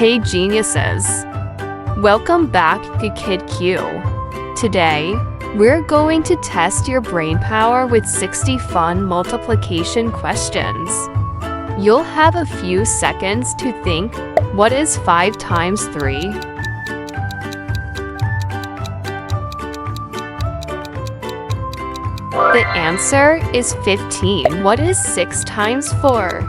Hey geniuses! Welcome back to Kid Q. Today, we're going to test your brain power with 60 fun multiplication questions. You'll have a few seconds to think, what is 5 times 3? The answer is 15. What is 6 times 4?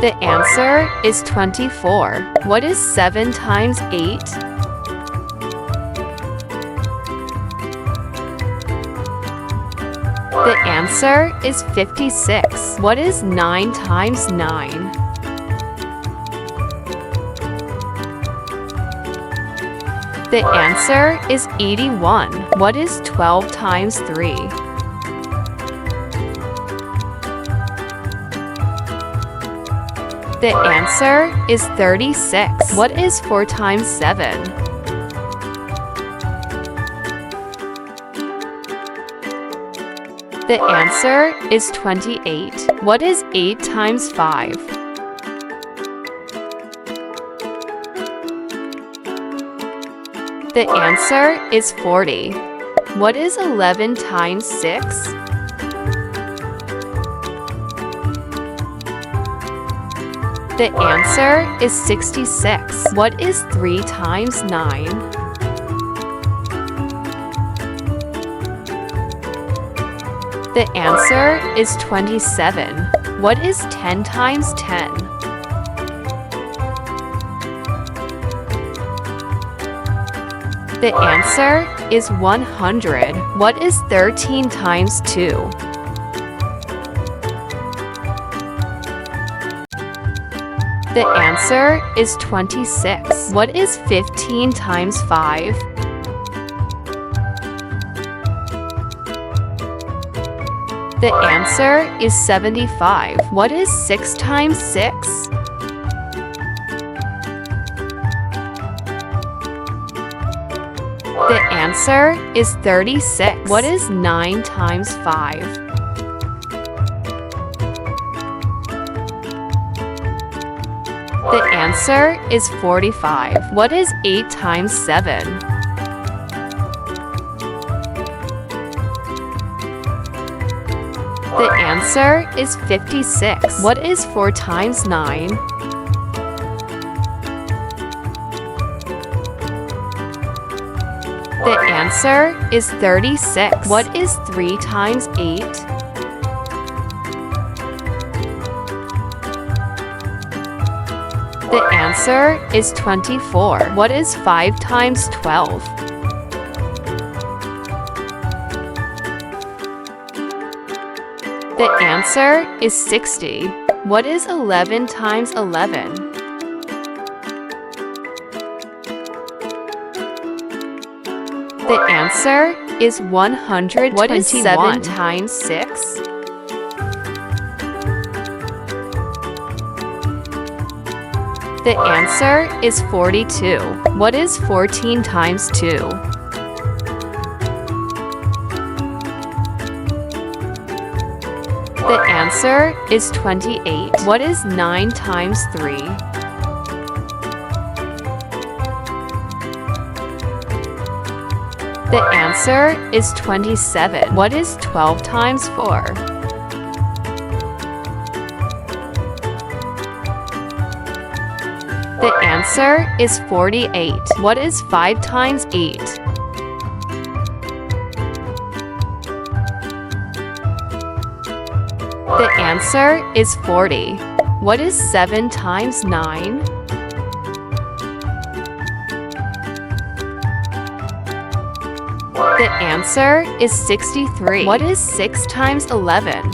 The answer is 24. What is 7 times 8? The answer is 56. What is 9 times 9? The answer is 81. What is 12 times 3? The answer is 36. What is 4 times 7? The answer is 28. What is 8 times 5? The answer is 40. What is 11 times 6? The answer is 66. What is 3 times 9? The answer is 27. What is 10 times 10? The answer is 100. What is 13 times 2? The answer is 26. What is 15 times 5? The answer is 75. What is 6 times 6? The answer is 36. What is 9 times 5? The answer is 45. What is 8 times 7? The answer is 56. What is 4 times 9? The answer is 36. What is 3 times 8? The answer is 24. What is 5 times 12? The answer is 60. What is 11 times 11? The answer is 121. What is 7 times 6? The answer is 42. What is 14 times 2? The answer is 28. What is 9 times 3? The answer is 27. What is 12 times 4? The answer is 48. What is 5 times 8? The answer is 40. What is 7 times 9? The answer is 63. What is 6 times 11?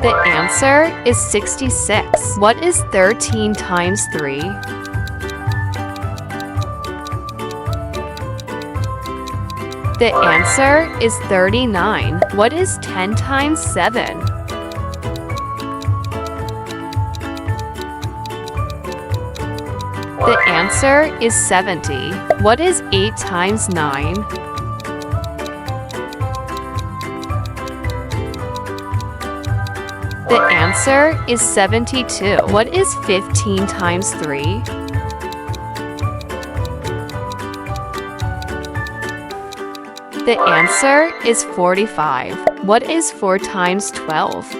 The answer is 66. What is 13 times 3? The answer is 39. What is 10 times 7? The answer is 70. What is 8 times 9? The answer is 72. What is 15 times 3? The answer is 45. What is 4 times 12?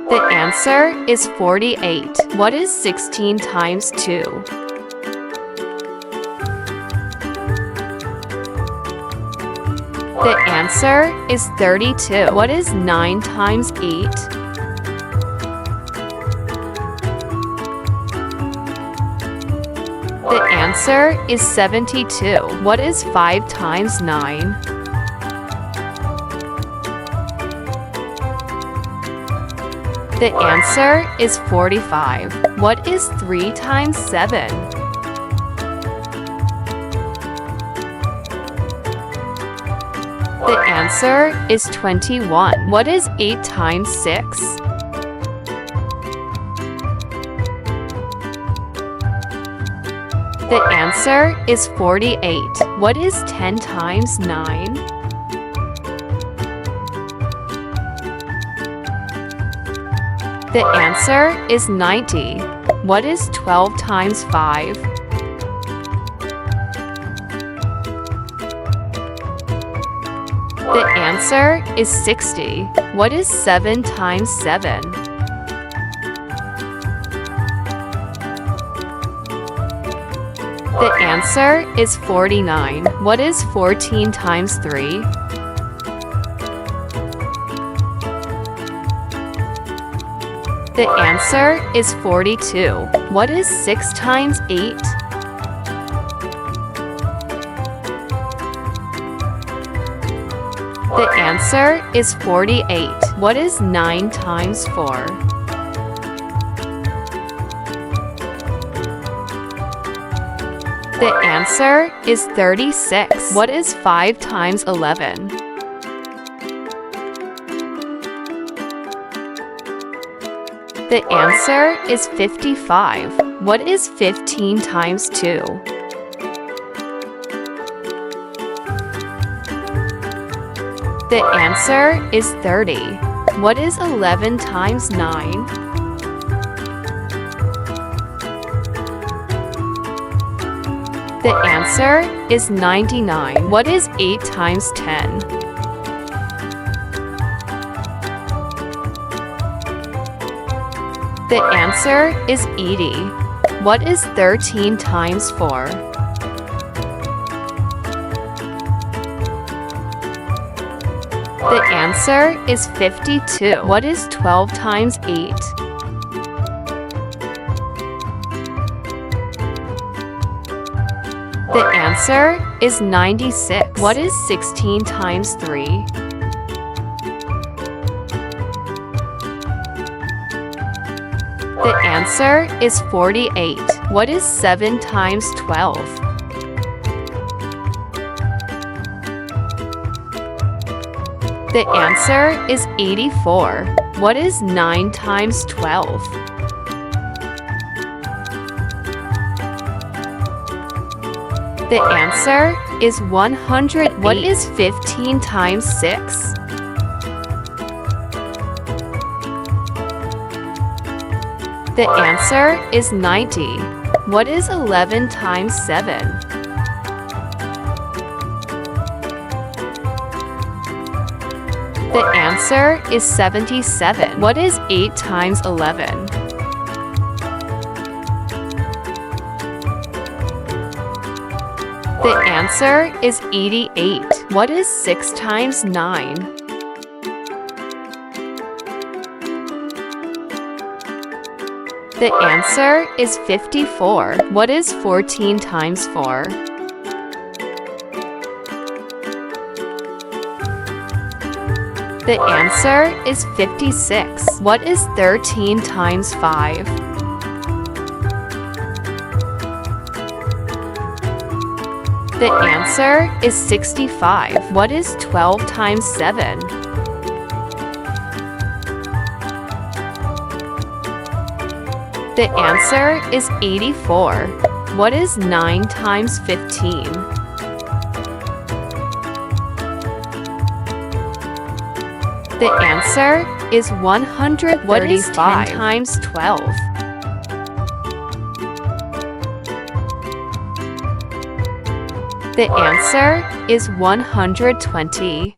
The answer is 48. What is 16 times 2? The answer is 32. What is 9 times 8? The answer is 72. What is 5 times 9? The answer is 45. What is 3 times 7? The answer is 21. What is 8 times 6? The answer is 48. What is 10 times 9? The answer is 90. What is 12 times 5? The answer is 60. What is 7 times 7? The answer is 49. What is 14 times 3? The answer is 42. What is 6 times 8? The answer is 48. What is 9 times 4? The answer is 36. What is 5 times 11? The answer is 55. What is 15 times 2? The answer is 30. What is 11 times 9? The answer is 99. What is 8 times 10? The answer is 80. What is 13 times 4? The answer is 52. What is 12 times 8? The answer is 96. What is 16 times 3? The answer is 48. What is 7 times 12? The answer is 84. What is 9 times 12? The answer is 100. What is 15 times 6? The answer is 90. What is 11 times 7? The answer is 77. What is 8 times 11? The answer is 88. What is 6 times 9? The answer is 54. What is 14 times 4? The answer is 56. What is 13 times 5? The answer is 65. What is 12 times 7? The answer is 84. What is 9 times 15? The answer is 135. What is 10 times 12? The answer is 120.